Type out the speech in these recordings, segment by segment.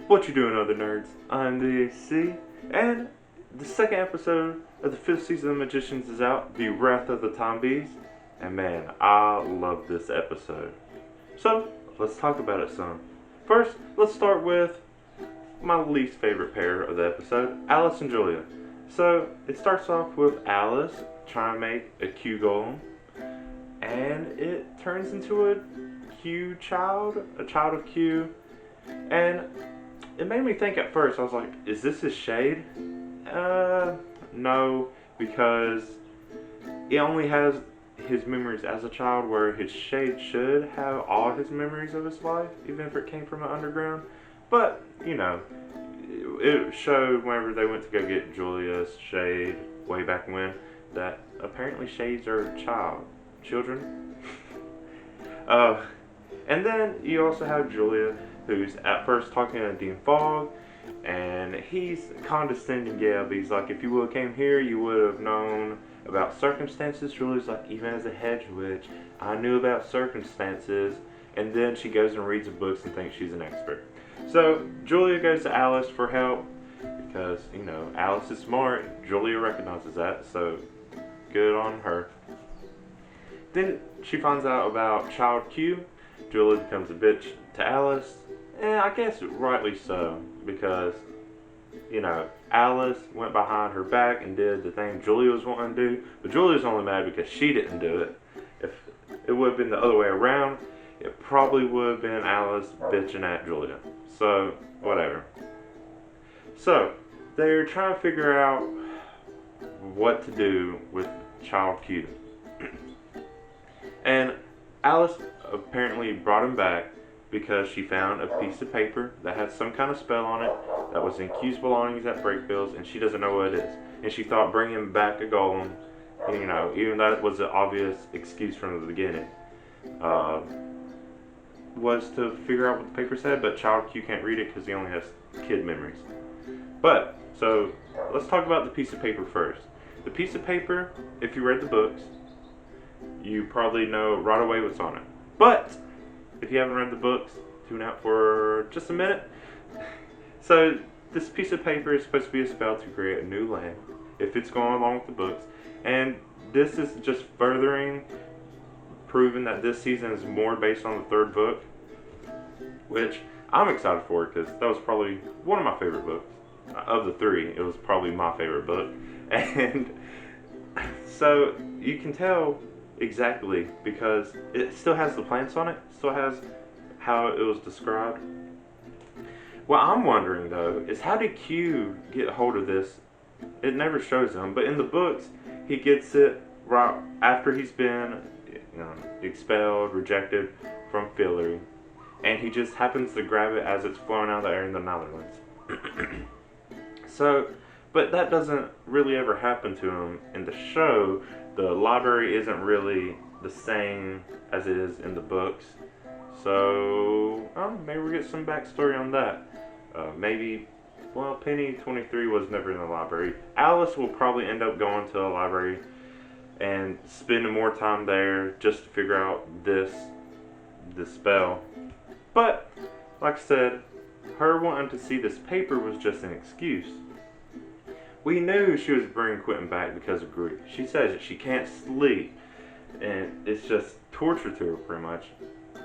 What you doing, other nerds? I'm the AC, and the second episode of the fifth season of Magicians is out, The Wrath of the Tombies, and man, I love this episode. So, let's talk about it some. First, let's start with my least favorite pair of the episode, Alice and Julia. So, it starts off with Alice trying to make a Q golem, and it turns into a child of Q, and it made me think at first. I was like, is this his shade? No, because it only has his memories as a child, where his shade should have all his memories of his life, even if it came from an underground. But, it showed whenever they went to go get Julia's shade way back when, that apparently shades are children. And then you also have Julia, who's at first talking to Dean Fogg, and he's condescending, yeah, but he's like, if you would have came here, you would have known about circumstances. Julia's like, even as a hedge witch, I knew about circumstances. And then she goes and reads the books and thinks she's an expert. So Julia goes to Alice for help, because, Alice is smart. Julia recognizes that, so good on her. Then she finds out about Child Q. Julia becomes a bitch to Alice, and I guess rightly so, because, Alice went behind her back and did the thing Julia was wanting to do, but Julia's only mad because she didn't do it. If it would have been the other way around, it probably would have been Alice bitching at Julia. So, whatever. So, they're trying to figure out what to do with Child Q. And Alice apparently brought him back because she found a piece of paper that had some kind of spell on it that was in Q's belongings at Breakbills, and she doesn't know what it is. And she thought bringing back a golem, even though it was an obvious excuse from the beginning, was to figure out what the paper said, but Child Q can't read it because he only has kid memories. But, so, let's talk about the piece of paper first. The piece of paper, if you read the books, you probably know right away what's on it. But if you haven't read the books, tune out for just a minute. So this piece of paper is supposed to be a spell to create a new land, if it's going along with the books. And this is just proving that this season is more based on the third book, which I'm excited for, because that was probably one of my favorite books. Of the three, it was probably my favorite book. And so you can tell exactly, because it still has the plants on it, still has how it was described. What I'm wondering though is, how did Q get a hold of this? It never shows him, but in the books he gets it right after he's been expelled, rejected from Fillory, and he just happens to grab it as it's flowing out of the air in the Netherlands. So, but that doesn't really ever happen to him in the show. The library isn't really the same as it is in the books. So, maybe we'll get some backstory on that. Penny 23 was never in the library. Alice will probably end up going to the library and spending more time there just to figure out this spell. But, like I said, her wanting to see this paper was just an excuse. We knew she was bringing Quentin back because of grief. She says that she can't sleep, and it's just torture to her, pretty much.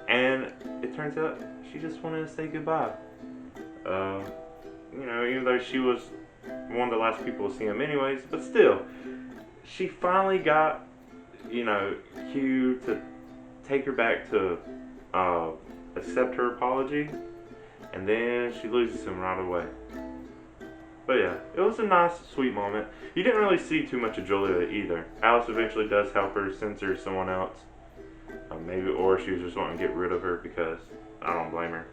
And it turns out she just wanted to say goodbye. Even though she was one of the last people to see him anyways, but still, she finally got, Q to take her back to accept her apology, and then she loses him right away. But yeah, it was a nice, sweet moment. You didn't really see too much of Julia either. Alice eventually does help her, sends her to someone else. Or she was just wanting to get rid of her, because I don't blame her.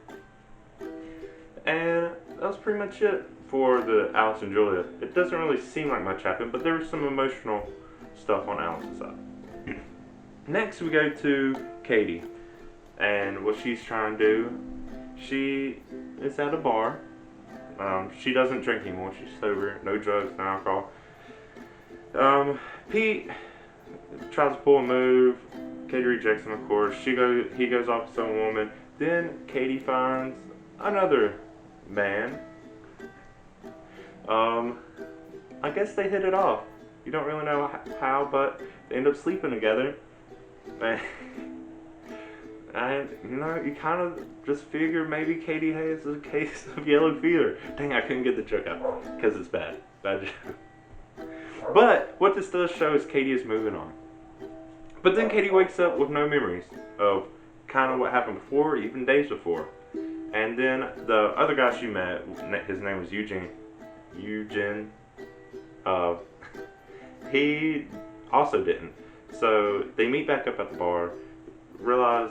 And that was pretty much it for the Alice and Julia. It doesn't really seem like much happened, but there was some emotional stuff on Alice's side. Next we go to Katie, and what she's trying to do. She is at a bar. She doesn't drink anymore. She's sober. No drugs, no alcohol. Pete tries to pull a move. Katie rejects him, of course. He goes off with some woman. Then Katie finds another man, I guess they hit it off. You don't really know how, but they end up sleeping together. And you kind of just figure maybe Katie has a case of yellow fever. Dang, I couldn't get the joke out because it's bad joke. But what this does show is Katie is moving on. But then Katie wakes up with no memories of kind of what happened before, even days before. And then the other guy she met, his name was Eugene. He also didn't. So they meet back up at the bar, realize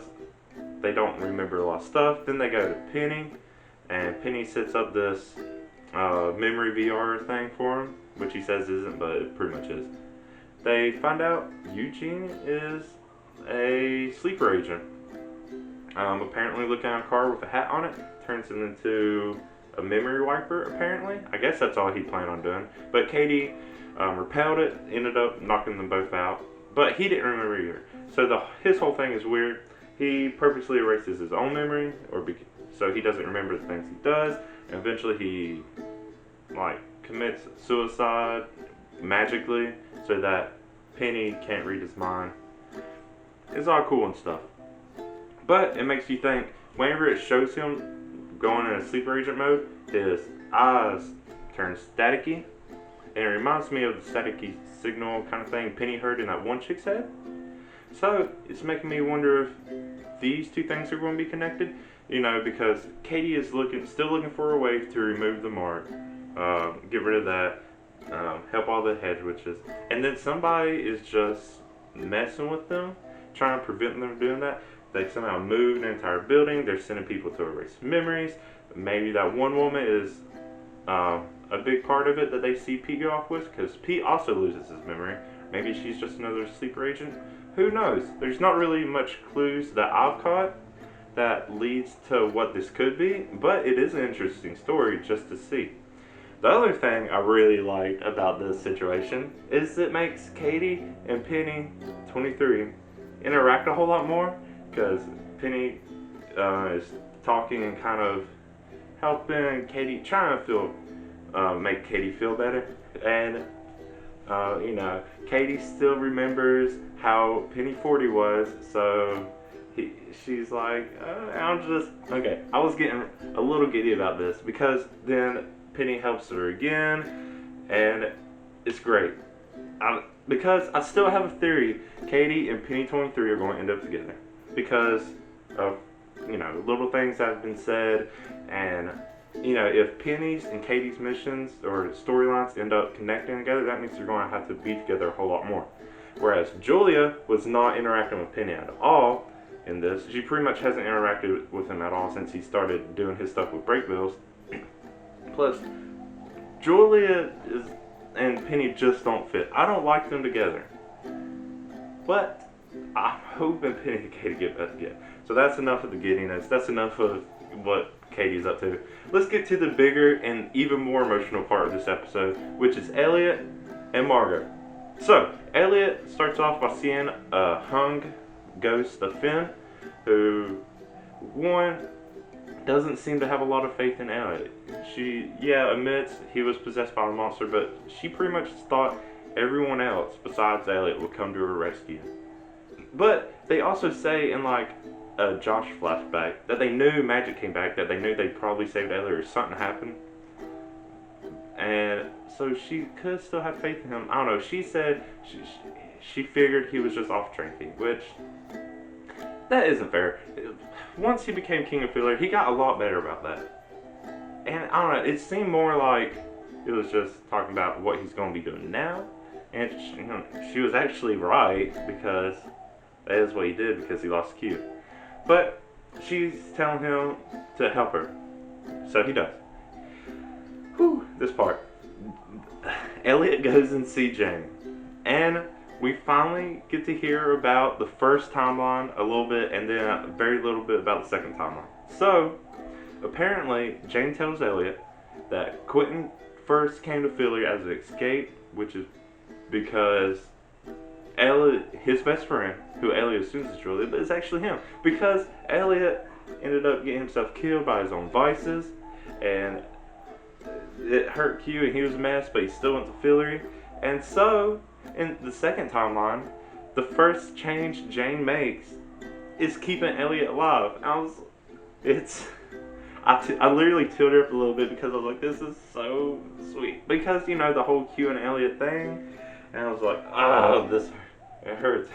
they don't remember a lot of stuff. Then they go to Penny, and Penny sets up this memory VR thing for him, which he says isn't, but it pretty much is. They find out Eugene is a sleeper agent. Apparently looking at a car with a hat on it turns him into a memory wiper, apparently. I guess that's all he planned on doing. But Katie repelled it, ended up knocking them both out. But he didn't remember either. So his whole thing is weird. He purposely erases his own memory, so he doesn't remember the things he does. And eventually he commits suicide magically so that Penny can't read his mind. It's all cool and stuff. But it makes you think, whenever it shows him going in a sleeper agent mode, his eyes turn staticky. And it reminds me of the staticky signal kind of thing Penny heard in that one chick's head. So it's making me wonder if these two things are going to be connected. Because Katie is still looking for a way to remove the mark, get rid of that, help all the hedge witches. And then somebody is just messing with them, trying to prevent them from doing that. They somehow moved an entire building. They're sending people to erase memories. Maybe that one woman is a big part of it that they see Pete go off with, because Pete also loses his memory. Maybe she's just another sleeper agent. Who knows? There's not really much clues that I've caught that leads to what this could be, but it is an interesting story just to see. The other thing I really liked about this situation is it makes Katie and Penny, 23, interact a whole lot more, because Penny is talking and kind of helping Katie, trying to make Katie feel better. And Katie still remembers how Penny 40 was, so she's like, okay. I was getting a little giddy about this, because then Penny helps her again, and it's great. Because I still have a theory, Katie and Penny 23 are going to end up together, because of little things that have been said. And if Penny's and Katie's missions or storylines end up connecting together, that means they're going to have to be together a whole lot more. Whereas Julia was not interacting with Penny at all in this. She pretty much hasn't interacted with him at all since he started doing his stuff with Breakbills. Plus, Julia and Penny just don't fit. I don't like them together. But I'm hoping Penny and Katie get back together. So that's enough of the giddiness. That's enough of what Katie's up to. Let's get to the bigger and even more emotional part of this episode, which is Elliot and Margot. So, Elliot starts off by seeing a hung ghost of Finn, who, one, doesn't seem to have a lot of faith in Elliot. She, admits he was possessed by a monster, but she pretty much thought everyone else besides Elliot would come to her rescue. But they also say in a Josh flashback that they knew magic came back, that they knew they probably saved Elliot or something happened. And so she could still have faith in him. I don't know. She said she figured he was just off drinking, which that isn't fair. Once he became King of Filler, he got a lot better about that. And I don't know. It seemed more like it was just talking about what he's going to be doing now. And she was actually right, because that is what he did, because he lost Q. But she's telling him to help her. So he does. Whew, this part. Elliot goes and sees Jane. And we finally get to hear about the first timeline a little bit, and then a very little bit about the second timeline. So, apparently, Jane tells Elliot that Quentin first came to Philly as an escape, which is because Elliot, his best friend, who Elliot assumes is Julia, but it's actually him, because Elliot ended up getting himself killed by his own vices, and it hurt Q, and he was a mess, but he still went to Fillory. And so, in the second timeline, the first change Jane makes is keeping Elliot alive. I literally tilted up a little bit because I was like, this is so sweet. Because, the whole Q and Elliot thing, and I was like, oh, it hurts.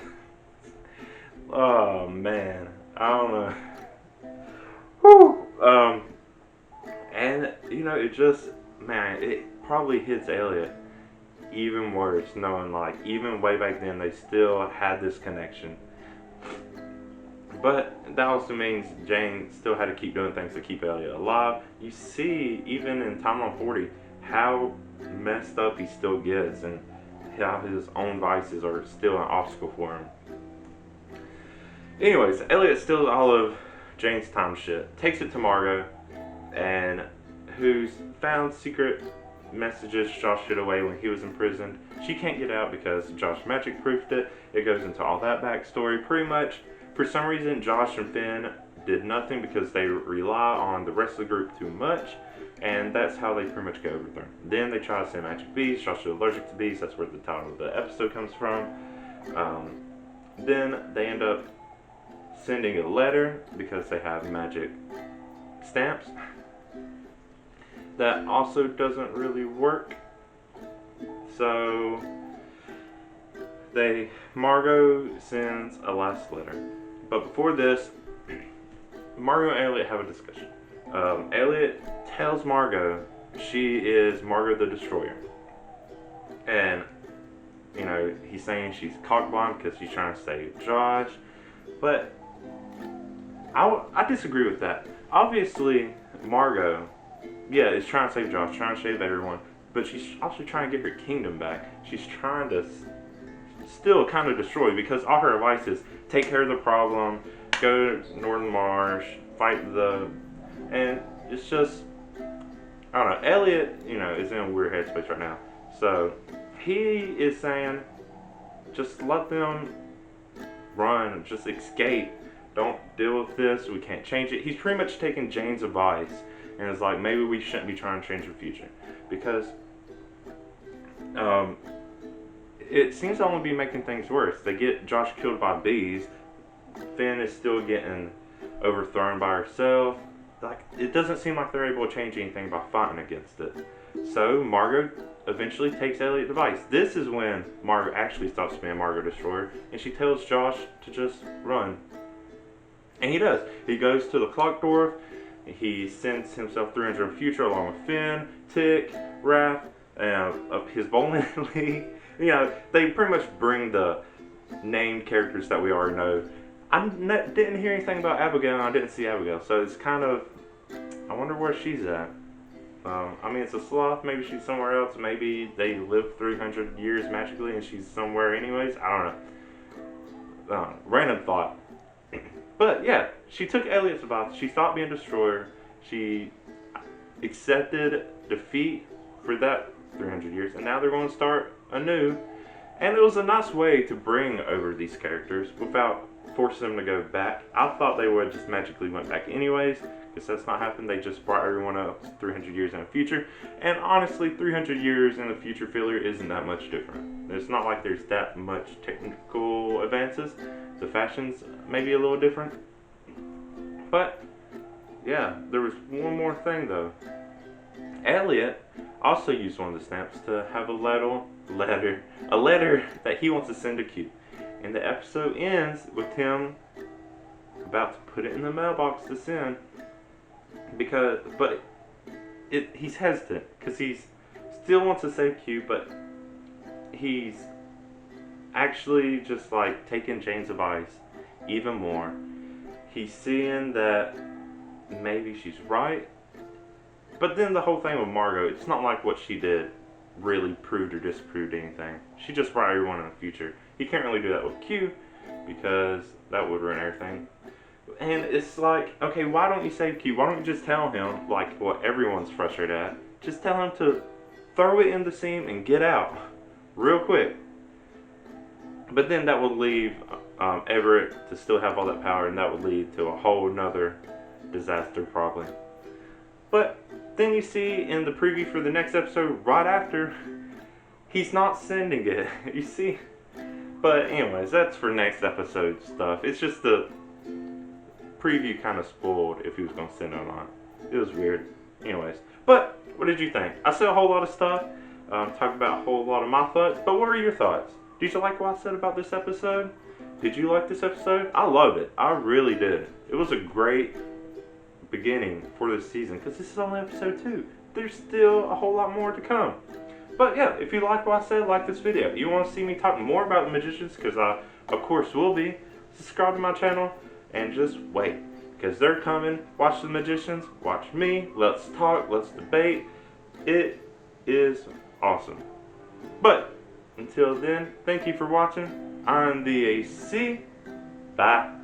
Oh, man. I don't know. Whew. And, it just, man, it probably hits Elliot even worse, knowing, like, even way back then, they still had this connection. But that also means Jane still had to keep doing things to keep Elliot alive. You see, even in Timeline 40, how messed up he still gets, and how his own vices are still an obstacle for him. Anyways, Elliot steals all of Jane's time shit, takes it to Margot, and who's found secret messages Josh hid away when he was imprisoned. She can't get out because Josh magic proofed it. It goes into all that backstory. Pretty much, for some reason, Josh and Finn did nothing because they rely on the rest of the group too much, and that's how they pretty much get overthrown. Then they try to send magic bees. Josh is allergic to bees. That's where the title of the episode comes from. Then they end up sending a letter because they have magic stamps. That also doesn't really work. So Margot sends a last letter. But before this, Margot and Elliot have a discussion. Elliot tells Margot she is Margot the Destroyer. And, he's saying she's cockblind because she's trying to save Josh. But I disagree with that. Obviously, Margot, is trying to save Josh, trying to save everyone. But she's also trying to get her kingdom back. She's trying to still kind of destroy, because all her advice is take care of the problem, go to Northern Marsh, fight and it's just, I don't know, Elliot, is in a weird headspace right now. So he is saying, just let them run, just escape, don't deal with this, we can't change it. He's pretty much taking Jane's advice and is like, maybe we shouldn't be trying to change the future, because it seems to only be making things worse. They get Josh killed by bees. Finn is still getting overthrown by herself. Like, it doesn't seem like they're able to change anything by fighting against it. So Margot eventually takes Elliot's advice. This is when Margot actually stops being Margot Destroyer, and she tells Josh to just run. And he does. He goes to the Clock Dwarf. He sends himself 300 in the future along with Finn, Tick, Raph, and his bowling league. They pretty much bring the named characters that we already know. I didn't hear anything about Abigail, and I didn't see Abigail, so it's kind of, I wonder where she's at. It's a sloth. Maybe she's somewhere else. Maybe they lived 300 years magically, and she's somewhere anyways. I don't know. Random thought. But yeah, she took Elliot's advice. She stopped being Destroyer. She accepted defeat for that 300 years, and now they're going to start anew. And it was a nice way to bring over these characters without forcing them to go back. I thought they would just magically went back anyways, because that's not happened. They just brought everyone up 300 years in the future. And honestly, 300 years in the future filler isn't that much different. It's not like there's that much technical advances. The fashions may be a little different. But yeah, there was one more thing though. Elliot also used one of the stamps to have a letter that he wants to send to Q. And the episode ends with him about to put it in the mailbox to send. He's hesitant because he still wants to save Q, but he's actually just like taking Jane's advice even more. He's seeing that maybe she's right. But then the whole thing with Margot, it's not like what she did really proved or disproved anything. She just brought everyone in the future. He can't really do that with Q because that would ruin everything. And it's like, okay, why don't you save Q? Why don't you just tell him, like what everyone's frustrated at, just tell him to throw it in the seam and get out real quick. But then that would leave Everett to still have all that power, and that would lead to a whole nother disaster probably. But then you see in the preview for the next episode right after, he's not sending it. You see? But anyways, that's for next episode stuff. It's just the preview kind of spoiled if he was going to send it or not. It was weird. Anyways, but what did you think? I said a whole lot of stuff, talked about a whole lot of my thoughts, but what are your thoughts? Did you like what I said about this episode? Did you like this episode? I loved it. I really did. It was a great beginning for this season because this is only episode 2. There's still a whole lot more to come. But yeah, if you like what I said, like this video. You want to see me talk more about the magicians, because I, of course, will be. Subscribe to my channel and just wait, because they're coming. Watch the magicians. Watch me. Let's talk. Let's debate. It is awesome. But until then, thank you for watching. I'm the AC. Bye.